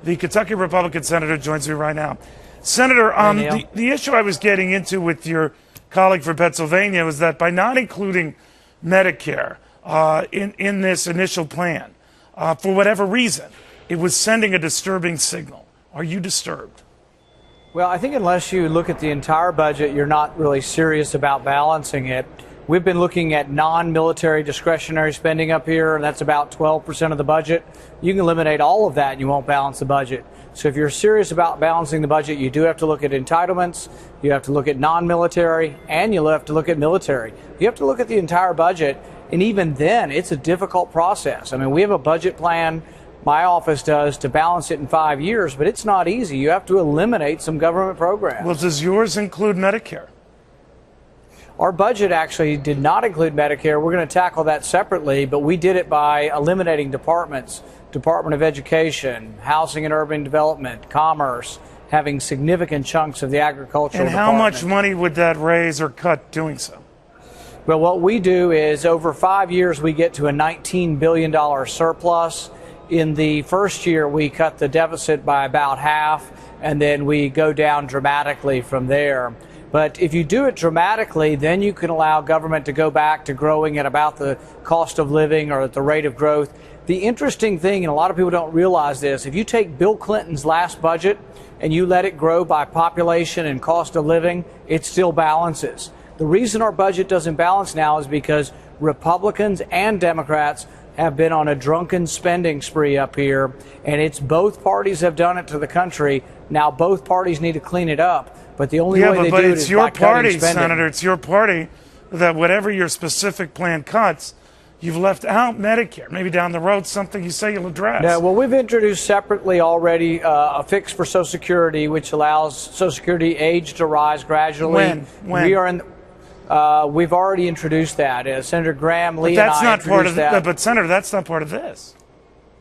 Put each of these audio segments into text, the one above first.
the Kentucky Republican senator, joins me right now. Senator, the issue I was getting into with your colleague from Pennsylvania was that by not including Medicare in this initial plan, for whatever reason, it was sending a disturbing signal. Are you disturbed? Well, I think unless you look at the entire budget, you're not really serious about balancing it. We've been looking at non-military discretionary spending up here, and that's about 12% of the budget. You can eliminate all of that and you won't balance the budget. So if you're serious about balancing the budget, you do have to look at entitlements, you have to look at non-military, and you have to look at military. You have to look at the entire budget, and even then, it's a difficult process. I mean, we have a budget plan, my office does, to balance it in 5 years, but it's not easy. You have to eliminate some government programs. Well, does yours include Medicare? Our budget actually did not include Medicare. We're going to tackle that separately, but we did it by eliminating departments, Department of Education, Housing and Urban Development, Commerce, having significant chunks of the agricultural department. And how much money would that raise or cut doing so? Well, what we do is over 5 years, we get to a $19 billion surplus. In the first year, we cut the deficit by about half, and then we go down dramatically from there. But if you do it dramatically, then you can allow government to go back to growing at about the cost of living or at the rate of growth. The interesting thing, and a lot of people don't realize this, if you take Bill Clinton's last budget and you let it grow by population and cost of living, it still balances. The reason our budget doesn't balance now is because Republicans and Democrats have been on a drunken spending spree up here, and it's both parties have done it to the country. Now both parties need to clean it up. But the only way they do it is by cutting spending. But it's your party, Senator. It's your party that whatever your specific plan cuts, you've left out Medicare. Maybe down the road, something you say you'll address. No, well, we've introduced separately already a fix for Social Security, which allows Social Security age to rise gradually. When? We are in. We've already introduced that. Senator Graham, Lee, and I introduced that. But Senator, that's not part of this.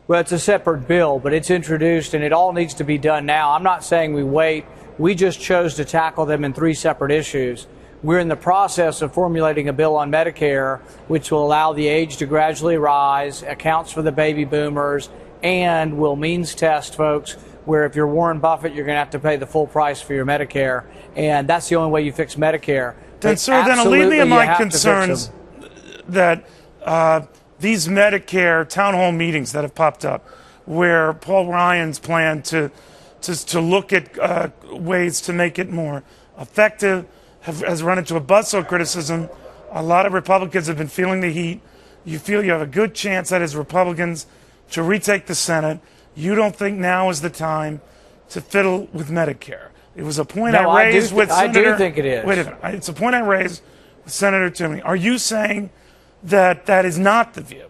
Well, it's a separate bill, but it's introduced, and it all needs to be done now. I'm not saying we wait. We just chose to tackle them in 3 separate issues. We're in the process of formulating a bill on Medicare, which will allow the age to gradually rise, accounts for the baby boomers, and will means test folks, where if you're Warren Buffett, you're going to have to pay the full price for your Medicare. And that's the only way you fix Medicare. Then, sir, then alleviate my concerns that these Medicare town hall meetings that have popped up, where Paul Ryan's plan to look at ways to make it more effective has run into a buzzsaw criticism. A lot of Republicans have been feeling the heat. You feel you have a good chance, that is, Republicans, to retake the Senate. You don't think now is the time to fiddle with Medicare. It was a point I raised with Senator... I do think it is. Wait a minute. It's a point I raised with Senator Toomey. Are you saying that that is not the view?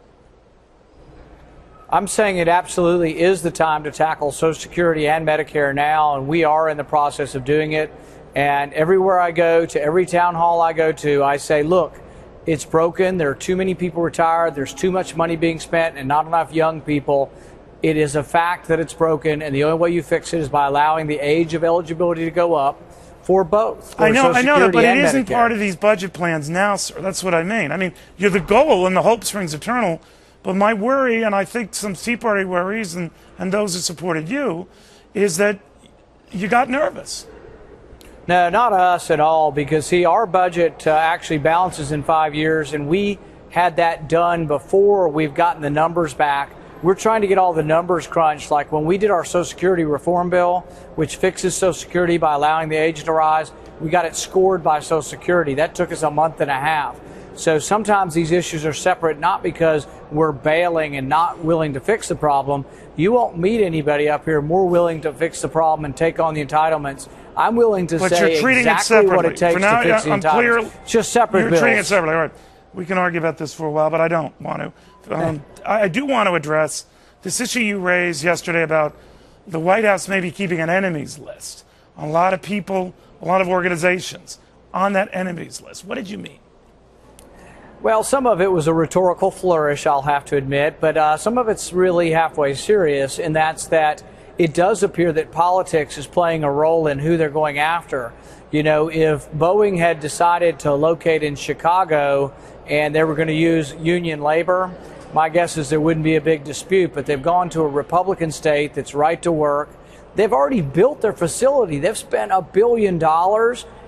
I'm saying it absolutely is the time to tackle Social Security and Medicare now, and we are in the process of doing it. And everywhere I go, to every town hall I go to, I say, look, it's broken. There are too many people retired. There's too much money being spent and not enough young people. It is a fact that it's broken, and the only way you fix it is by allowing the age of eligibility to go up for both. I know that, but it isn't part of these budget plans now, sir. That's what I mean. I mean, you're the goal, and the hope springs eternal. But my worry, and I think some Tea Party worries, and those who supported you, is that you got nervous. No, not us at all, because, see, our budget actually balances in 5 years, and we had that done before we've gotten the numbers back. We're trying to get all the numbers crunched. Like when we did our Social Security reform bill, which fixes Social Security by allowing the age to rise, we got it scored by Social Security. That took us a month and a half. So sometimes these issues are separate, not because we're bailing and not willing to fix the problem. You won't meet anybody up here more willing to fix the problem and take on the entitlements. I'm willing to say exactly what it takes to fix the entitlements. It's just separate bills. You're treating it separately. All right. We can argue about this for a while, but I don't want to. I do want to address this issue you raised yesterday about the White House maybe keeping an enemies list. A lot of people, a lot of organizations on that enemies list. What did you mean? Well, some of it was a rhetorical flourish, I'll have to admit, but some of it's really halfway serious, and that's that it does appear that politics is playing a role in who they're going after. You know, if Boeing had decided to locate in Chicago and they were going to use union labor, my guess is there wouldn't be a big dispute, but they've gone to a Republican state that's right to work. They've already built their facility. They've spent $1 billion,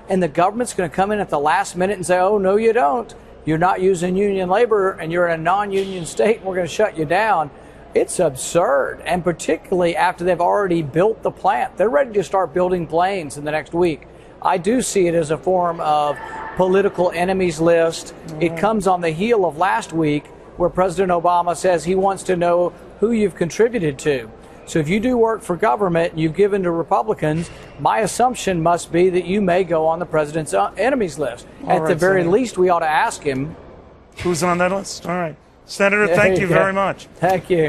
and the government's going to come in at the last minute and say, oh, no, you don't. You're not using union labor, and you're in a non-union state, and we're going to shut you down. It's absurd, and particularly after they've already built the plant. They're ready to start building planes in the next week. I do see it as a form of political enemies list. It comes on the heel of last week where President Obama says he wants to know who you've contributed to. So if you do work for government and you've given to Republicans, my assumption must be that you may go on the president's enemies list. At the very least, we ought to ask him. Who's on that list? All right. Senator, thank you very much. Thank you.